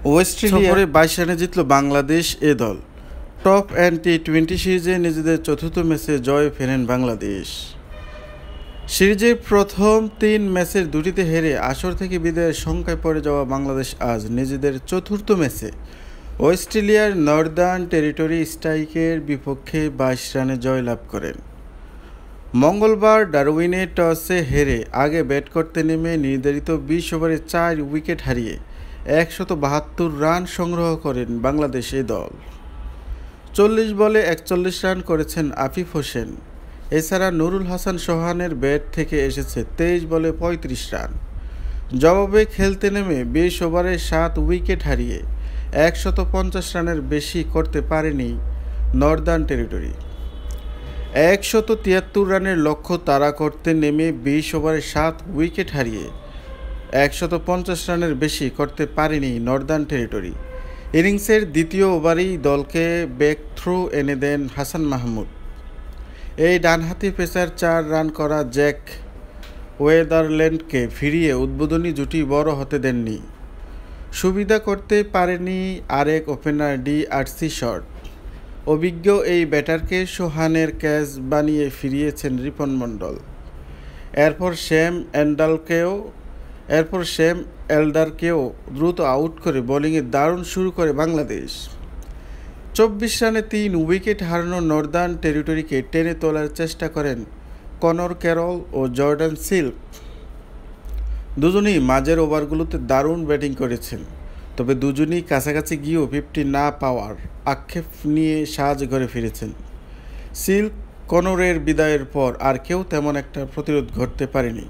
Australia সফরে 22 রানে জিতল বাংলাদেশ এ দল। টপ অ্যান্ড টি-20 সিরিজে নিজেদের চতুর্থ ম্যাচে জয় ফেরেন বাংলাদেশ। সিরিজের প্রথম 3 ম্যাচের দুটিতে হেরে আসর থেকে বিদায়ের শঙ্কায় পড়ে যাওয়া বাংলাদেশ আজ নিজেদের চতুর্থ ম্যাচে অস্ট্রেলিয়ার নর্দার্ন টেরিটরি স্ট্রাইকের বিপক্ষে 22 রানে জয়লাভ করেন। মঙ্গলবার ডারউইনে টসে হেরে আগে ব্যাট করতে নেমে নির্ধারিত 20 ওভারে 4 উইকেট হারিয়ে 172 রান সংগ্রহ করেন বাংলাদেশ এ দল। 40 বলে 41 রান করেছেন আফিফ হোসেন। এছাড়া নুরুল হাসান সোহানের ব্যাট থেকে এসেছে 23 বলে 35 রান। জবাবে খেলতে নেমে 20 ওভারে 7 উইকেট হারিয়ে 150 রানের বেশি করতে পারেনি নর্দার্ন টেরিটরি। 173 রানের লক্ষ্য তাড়া করতে নেমে 20 ওভারে 7 উইকেট হারিয়ে 150 রানের বেশি করতে পারেনি নর্দার্ন টেরিটরি। ইনিংসের দ্বিতীয় ওভারেই দলকে ব্রেক থ্রু এনে দেন হাসান মাহমুদ। এই ডানহাতি পেসার 4 রান করা জ্যাক ওয়েদারল্যান্ডকে ফিরিয়ে উদ্বোধনী জুটি বড় হতে দেননি। সুবিধা করতে পারেনি আরেক ওপেনার ডি.আর.সি. শর্ট। অভিজ্ঞ এই ব্যাটারকে সোহানের ক্যাচ বানিয়ে ফিরিয়েছেন রিপন মণ্ডল। এরপর শ্যাম এলদারকেও দ্রুত আউট করে বোলিংয়ে দারুণ শুরু করে বাংলাদেশ। 24 রানে 3 উইকেট হারানো নর্দার্ন টেরিটরিকে টেনে তোলার চেষ্টা করেন কনর ক্যারল ও জর্ডান সিল্ক। দুজনেই মাঝের ওভারগুলোতে দারুণ ব্যাটিং করেছেন, তবে দুজনেই কাছাকাছি গিয়েও 50 না পাওয়ার আক্ষেপ নিয়ে ঘরে ফিরেছেন। সিল্ক কনরের বিদায়ের পর আর কেউ তেমন একটা প্রতিরোধ গড়তে পারেনি।